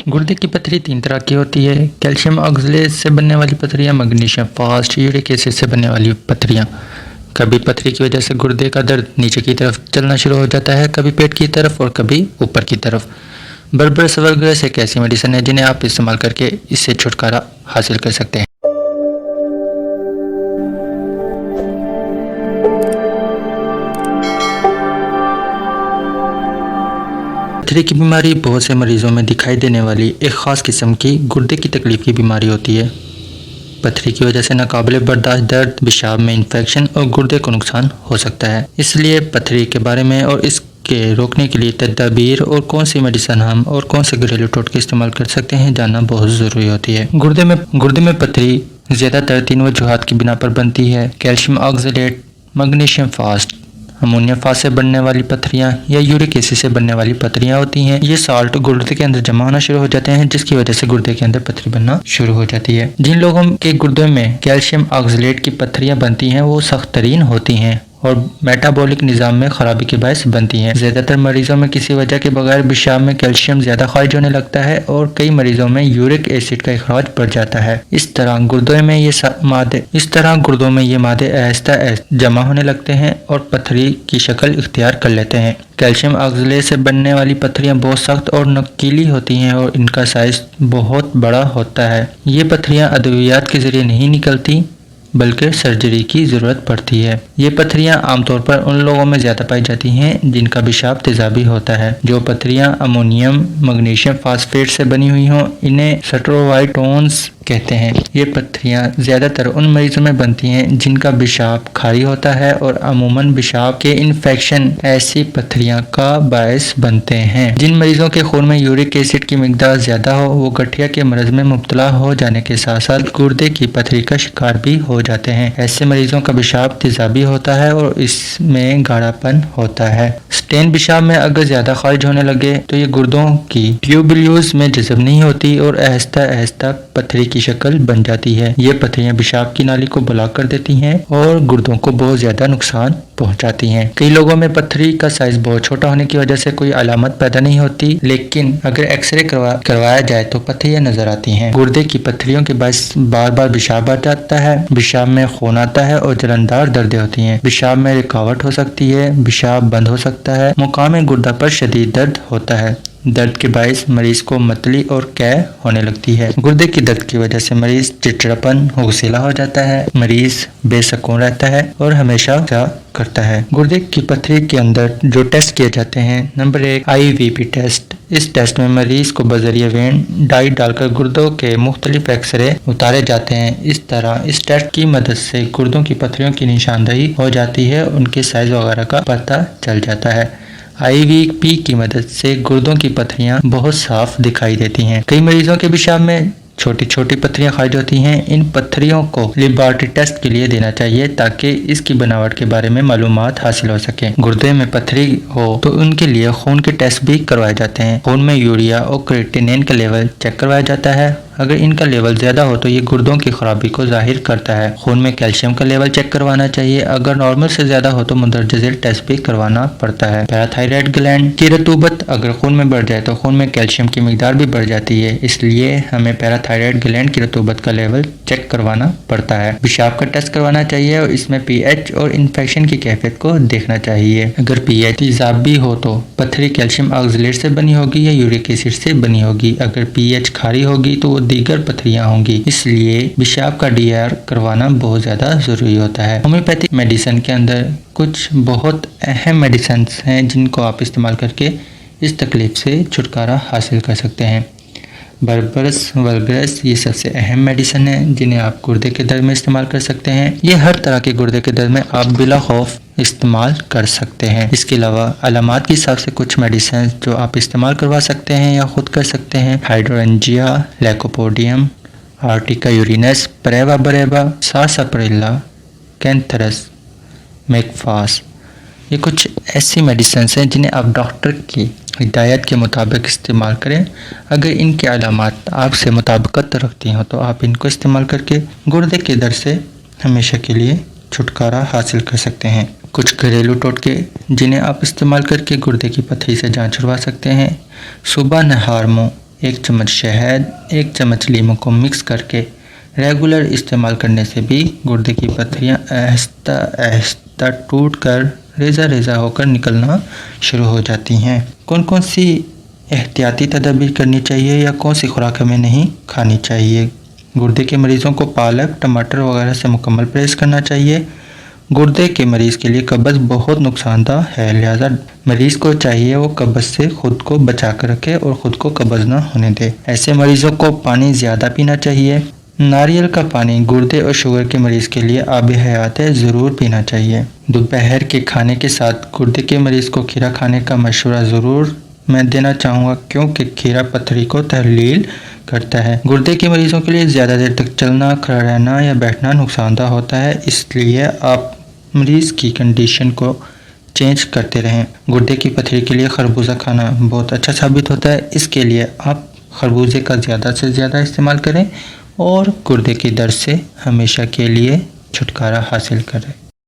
गुर्दे की पथरी 3 तरह की होती है। कैल्शियम ऑक्सलेट से बनने वाली पथरियाँ, मैग्नीशियम फास्ट, यूरिक एसिड से बनने वाली पथरियाँ। कभी पथरी की वजह से गुर्दे का दर्द नीचे की तरफ चलना शुरू हो जाता है, कभी पेट की तरफ और कभी ऊपर की तरफ। बर्बरस वल्गरस एक ऐसी मेडिसिन है जिन्हें आप इस्तेमाल करके इससे छुटकारा हासिल कर सकते हैं। पथरी की बीमारी बहुत से मरीजों में दिखाई देने वाली एक ख़ास किस्म की गुर्दे की तकलीफ की बीमारी होती है। पथरी की वजह से नाकाबिले बर्दाश्त दर्द, पेशाब में इन्फेक्शन और गुर्दे को नुकसान हो सकता है। इसलिए पथरी के बारे में और इसके रोकने के लिए तदाबीर और कौन सी मेडिसिन हम और कौन से घरेलू टोटके इस्तेमाल कर सकते हैं जानना बहुत ज़रूरी होती है। गुर्दे में पथरी ज़्यादातर 3 वजूहात की बिना पर बनती है। Calcium oxalate, magnesium fast, ammonia fast से बनने वाली पथरियाँ या यूरिक एसिड से बनने वाली पथरियाँ होती हैं। ये साल्ट गुर्दे के अंदर जमा होना शुरू हो जाते हैं, जिसकी वजह से गुर्दे के अंदर पथरी बनना शुरू हो जाती है। जिन लोगों के गुर्दे में कैल्शियम ऑक्सलेट की पथरियाँ बनती हैं वो सख्त तरीन होती हैं और मेटाबॉलिक निज़ाम में खराबी के बायस बनती हैं। ज़्यादातर मरीजों में किसी वजह के बगैर पेशाब में कैल्शियम ज़्यादा खारिज होने लगता है और कई मरीजों में यूरिक एसिड का इखराज बढ़ जाता है। इस तरह गुर्दों में ये मादे आहिस्ता जमा होने लगते हैं और पथरी की शक्ल इख्तियार कर लेते हैं। कैल्शियम ऑक्सलेट से बनने वाली पथरियाँ बहुत सख्त और नुकीली होती हैं और इनका साइज बहुत बड़ा होता है। ये पथरियाँ अद्वियात के ज़रिए नहीं निकलती बल्कि सर्जरी की ज़रूरत पड़ती है। ये पथरियाँ आमतौर पर उन लोगों में ज़्यादा पाई जाती हैं जिनका पेशाब तेज़ाबी होता है। जो पथरियाँ अमोनियम मैग्नीशियम फास्फेट से बनी हुई हों इन्हें स्ट्रोवाइटोन्स कहते हैं। ये पथरियाँ ज़्यादातर उन मरीजों में बनती हैं जिनका पेशाब खारी होता है और अमूमन पेशाब के इन्फेक्शन ऐसी पथरियाँ का बायस बनते हैं। जिन मरीजों के खून में यूरिक एसिड की मिकदार ज़्यादा हो वो गठिया के मरज़ में मुब्तला हो जाने के साथ साथ गुर्दे की पथरी का शिकार भी हो जाते हैं। ऐसे मरीजों का पेशाब तेज़ाबी होता है और इसमें गाढ़ापन होता है। स्टेन पेशाब में अगर ज़्यादा खारिज होने लगे तो ये गुर्दों की ट्यूबुल्स में जज़ब नहीं होती और आहिस्ता आहिस्ता पथरी की शक्ल बन जाती है। ये पथरियाँ पेशाब की नाली को ब्लॉक कर देती हैं और गुर्दों को बहुत ज़्यादा नुकसान पहुंचाती हैं। कई लोगों में पथरी का साइज बहुत छोटा होने की वजह से कोई अलामत पैदा नहीं होती, लेकिन अगर एक्सरे करवाया जाए तो पथरियाँ नजर आती हैं। गुर्दे की पथरियों के बायस बार बार पेशाब आ जाता है, पेशाब में खून आता है और जलनदार दर्दें होती हैं। पेशाब में रुकावट हो सकती है, पेशाब बंद हो सकता है, मुकाम गुर्दा पर शदीद दर्द होता है। दर्द के बायस मरीज को मतली और कै होने लगती है। गुर्दे की दर्द की वजह से मरीज चिड़चिड़ापन, गुस्सैला हो जाता है, मरीज बेसुकून रहता है और हमेशा करता है। गुर्दे की पथरी के अंदर जो टेस्ट किए जाते हैं, नंबर 1 IVP टेस्ट। इस टेस्ट में मरीज को बजरिया वेन डाइट डालकर गुर्दों के मुख्तलिफ एक्सरे उतारे जाते हैं। इस तरह इस टेस्ट की मदद से गुर्दों की पथरियों की निशानदही हो जाती है, उनके साइज वगैरह का पता चल जाता है। IVP की मदद से गुर्दों की पथरियाँ बहुत साफ दिखाई देती हैं। कई मरीजों के पेशाब में छोटी छोटी पथरियाँ खारिज होती हैं। इन पथरियों को लेबॉरेटरी टेस्ट के लिए देना चाहिए ताकि इसकी बनावट के बारे में मालूमात हासिल हो सके। गुर्दे में पथरी हो तो उनके लिए खून के टेस्ट भी करवाए जाते हैं। खून में यूरिया और क्रिएटिनिन का लेवल चेक करवाया जाता है। अगर इनका लेवल ज़्यादा हो तो ये गुर्दों की खराबी को जाहिर करता है। खून में कैल्शियम का लेवल चेक करवाना चाहिए। अगर नॉर्मल से ज़्यादा हो तो मुंदरजा झेल टेस्ट भी करवाना पड़ता है। पैराथायराइड ग्लैंड की रतूबत अगर खून में बढ़ जाए तो खून में कैल्शियम की मिकदार भी बढ़ जाती है, इसलिए हमें पैराथायराइड ग्लैंड की रतूबत का लेवल चेक करवाना पड़ता है। पेशाब का टेस्ट करवाना चाहिए और इसमें pH और इन्फेक्शन की कैफियत को देखना चाहिए। अगर pH तेजाबी हो तो पथरी कैल्शियम ऑक्सलेट से बनी होगी या यूरिक एसिड से बनी होगी। अगर pH खारी होगी तो वो दीगर पथरियाँ होंगी, इसलिए पेशाब का DR करवाना बहुत ज़्यादा ज़रूरी होता है। होम्योपैथिक मेडिसिन के अंदर कुछ बहुत अहम मेडिसिन हैं जिनको आप इस्तेमाल करके इस तकलीफ से छुटकारा हासिल कर सकते हैं। बर्बरस वल्गरस ये सबसे अहम मेडिसिन है जिन्हें आप गुर्दे के दर्द में इस्तेमाल कर सकते हैं। ये हर तरह के गुर्दे के दर्द में आप बिला खौफ इस्तेमाल कर सकते हैं। इसके अलावा अलामात के हिसाब से कुछ मेडिसिन जो आप इस्तेमाल करवा सकते हैं या खुद कर सकते हैं: हाइड्रोंजिया, लैकोपोडियम, आर्टिका यूरिनस, परेवा बरेवा, सासाप्रिल्ला, कैंथरस, मेकफास। ये कुछ ऐसी मेडिसिन हैं जिन्हें आप डॉक्टर की हिदायत के मुताबिक इस्तेमाल करें। अगर इनके अलामात आपसे मुताबिकत रखती हो तो आप इनको इस्तेमाल करके गुर्दे के दर्द से हमेशा के लिए छुटकारा हासिल कर सकते हैं। कुछ घरेलू टोटके जिन्हें आप इस्तेमाल करके गुर्दे की पथरी से जान छुड़वा सकते हैं: सुबह नहार मुँह 1 चम्मच शहद, 1 चम्मच लीमू को मिक्स करके रेगुलर इस्तेमाल करने से भी गुर्दे की पत्थरियाँ आहिस्ता आहिस्ता टूट कर रेज़ा रेज़ा होकर निकलना शुरू हो जाती हैं। कौन कौन सी एहतियाती तदाबीर करनी चाहिए या कौन सी खुराक हमें नहीं खानी चाहिए? गुर्दे के मरीज़ों को पालक, टमाटर वगैरह से मुकम्मल परहेज़ करना चाहिए। गुर्दे के मरीज़ के लिए कब्ज़ बहुत नुकसानदा है, लिहाजा मरीज़ को चाहिए वो कब्ज़ से ख़ुद को बचा कर रखे और ख़ुद को कब्ज़ ना होने दे। ऐसे मरीज़ों को पानी ज़्यादा पीना चाहिए। नारियल का पानी गुर्दे और शुगर के मरीज़ के लिए आब हयात है, ज़रूर पीना चाहिए। दोपहर के खाने के साथ गुर्दे के मरीज़ को खीरा खाने का मशवरा ज़रूर मैं देना चाहूँगा, क्योंकि खीरा पथरी को तहलील करता है। गुर्दे के मरीज़ों के लिए ज़्यादा देर तक चलना, खड़ा रहना या बैठना नुकसानदा होता है, इसलिए आप मरीज़ की कंडीशन को चेंज करते रहें। गुर्दे की पथरी के लिए खरबूजा खाना बहुत अच्छा साबित होता है, इसके लिए आप खरबूजे का ज़्यादा से ज़्यादा इस्तेमाल करें और गुर्दे की दर्द से हमेशा के लिए छुटकारा हासिल करें।